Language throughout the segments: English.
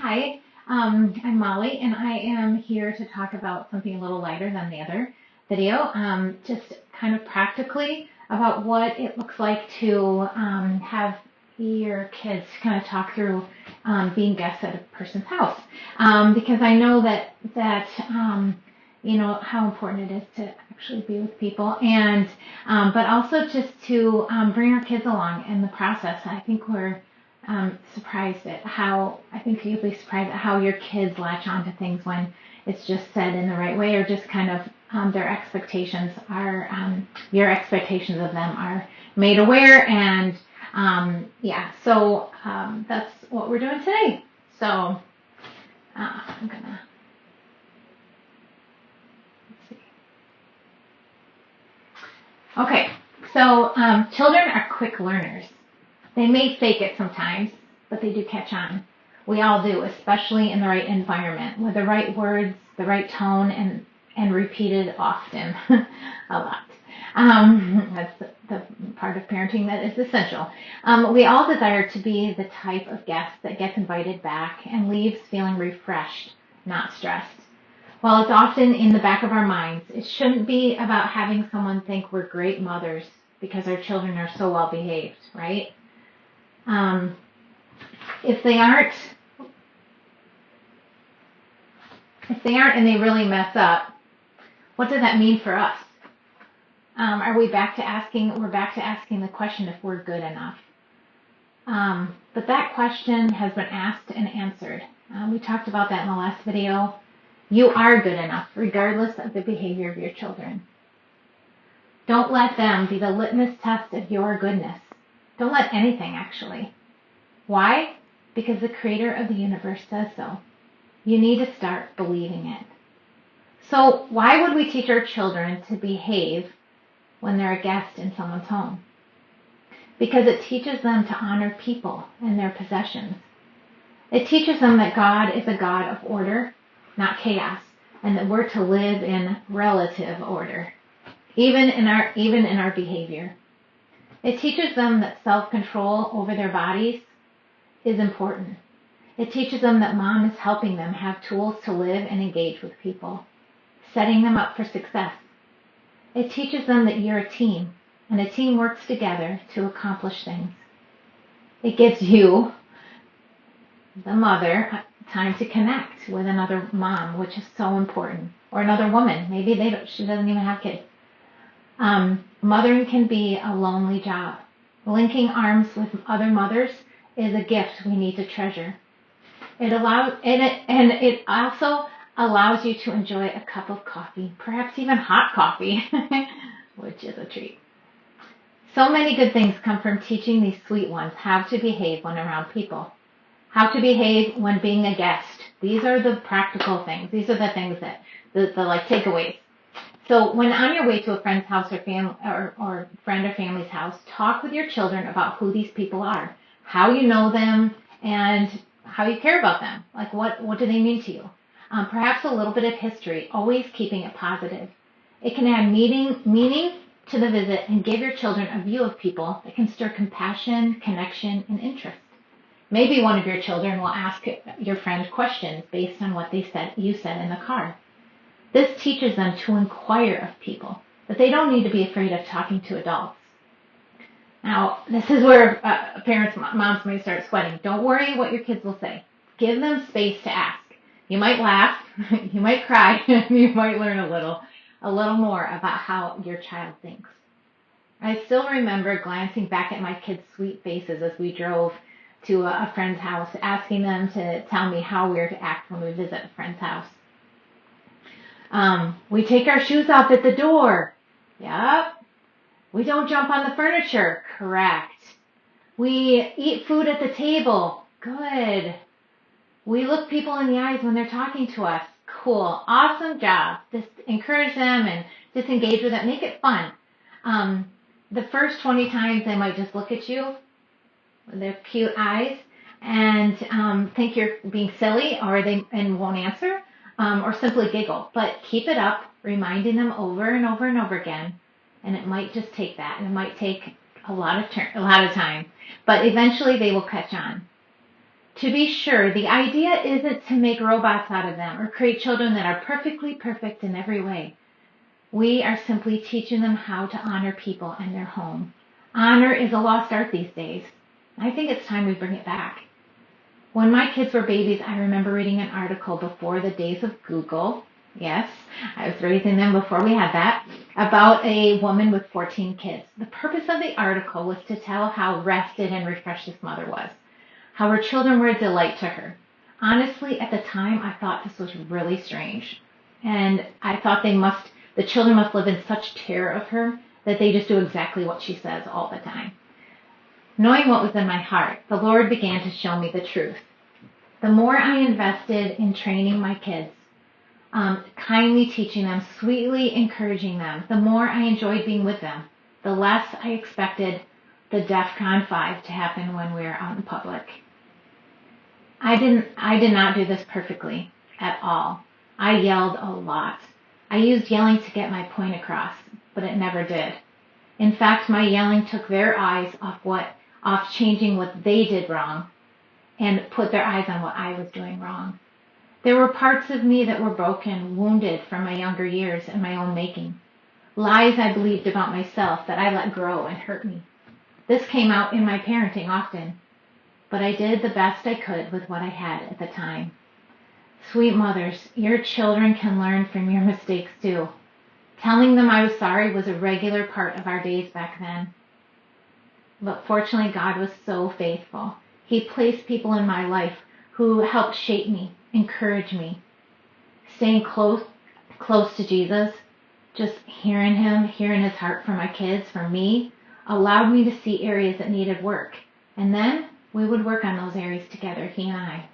Hi, I'm Molly, and I am here to talk about something a little lighter than the other video, just kind of practically about what it looks like to have your kids kind of talk through being guests at a person's house, because I know that you know how important it is to actually be with people, and but also just to bring our kids along in the process. I think we're surprised at how, I think you'll be surprised at how your kids latch on to things when it's just said in the right way, or just kind of their expectations are, your expectations of them are made aware. And yeah, so that's what we're doing today. So I'm gonna, let's see. Okay, so children are quick learners. They may fake it sometimes, but they do catch on. We all do, especially in the right environment, with the right words, the right tone, and repeated often, a lot. That's the part of parenting that is essential. We all desire to be the type of guest that gets invited back and leaves feeling refreshed, not stressed. While it's often in the back of our minds, it shouldn't be about having someone think we're great mothers because our children are so well behaved, right? Um, if they aren't and they really mess up, what does that mean for us? Are we back to asking, we're back to asking the question if we're good enough. But that question has been asked and answered. We talked about that in the last video. You are good enough, regardless of the behavior of your children. Don't let them be the litmus test of your goodness. Don't let anything, actually. Why? Because the creator of the universe says so. You need to start believing it. So why would we teach our children to behave when they're a guest in someone's home? Because it teaches them to honor people and their possessions. It teaches them that God is a God of order, not chaos, and that we're to live in relative order, even in our behavior. It teaches them that self-control over their bodies is important. It teaches them that mom is helping them have tools to live and engage with people, setting them up for success. It teaches them that you're a team, and a team works together to accomplish things. It gives you, the mother, time to connect with another mom, which is so important, or another woman. Maybe she doesn't even have kids. Mothering can be a lonely job. Linking arms with other mothers is a gift we need to treasure. It also allows you to enjoy a cup of coffee, perhaps even hot coffee, which is a treat. So many good things come from teaching these sweet ones how to behave when around people, how to behave when being a guest. These are the practical things. These are the things that the like takeaways. So when on your way to a friend's house or friend or family's house, talk with your children about who these people are, how you know them, and how you care about them. Like what do they mean to you? Perhaps a little bit of history, always keeping it positive. It can add meaning to the visit and give your children a view of people that can stir compassion, connection, and interest. Maybe one of your children will ask your friend questions based on what you said in the car. This teaches them to inquire of people, that they don't need to be afraid of talking to adults. Now, this is where moms may start sweating. Don't worry what your kids will say. Give them space to ask. You might laugh, you might cry, you might learn a little more about how your child thinks. I still remember glancing back at my kids' sweet faces as we drove to a friend's house, asking them to tell me how we are to act when we visit a friend's house. We take our shoes off at the door. Yep. We don't jump on the furniture. Correct. We eat food at the table. Good. We look people in the eyes when they're talking to us. Cool. Awesome job. Just encourage them and just engage with it. Make it fun. The first 20 times they might just look at you with their cute eyes and think you're being silly and won't answer. Or simply giggle, but keep it up, reminding them over and over and over again. And it might just take that, and it might take a lot of time, but eventually they will catch on. To be sure, the idea isn't to make robots out of them or create children that are perfectly perfect in every way. We are simply teaching them how to honor people and their home. Honor is a lost art these days. I think it's time we bring it back. When my kids were babies, I remember reading an article before the days of Google. Yes, I was raising them before we had that, about a woman with 14 kids. The purpose of the article was to tell how rested and refreshed this mother was, how her children were a delight to her. Honestly, at the time, I thought this was really strange. And I thought the children must live in such terror of her that they just do exactly what she says all the time. Knowing what was in my heart, the Lord began to show me the truth. The more I invested in training my kids, kindly teaching them, sweetly encouraging them, the more I enjoyed being with them, the less I expected the DEFCON 5 to happen when we were out in public. I did not do this perfectly at all. I yelled a lot. I used yelling to get my point across, but it never did. In fact, my yelling took their eyes off changing what they did wrong and put their eyes on what I was doing wrong. There were parts of me that were broken, wounded from my younger years and my own making. Lies I believed about myself that I let grow and hurt me. This came out in my parenting often, but I did the best I could with what I had at the time. Sweet mothers, your children can learn from your mistakes too. Telling them I was sorry was a regular part of our days back then. But fortunately, God was so faithful. He placed people in my life who helped shape me, encourage me. Staying close to Jesus, just hearing him, hearing his heart for my kids, for me, allowed me to see areas that needed work. And then we would work on those areas together, he and I.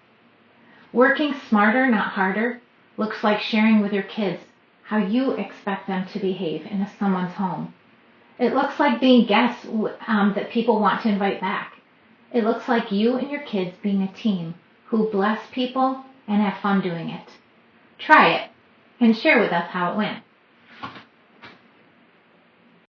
Working smarter, not harder, looks like sharing with your kids how you expect them to behave in someone's home. It looks like being guests that people want to invite back. It looks like you and your kids being a team who bless people and have fun doing it. Try it and share with us how it went.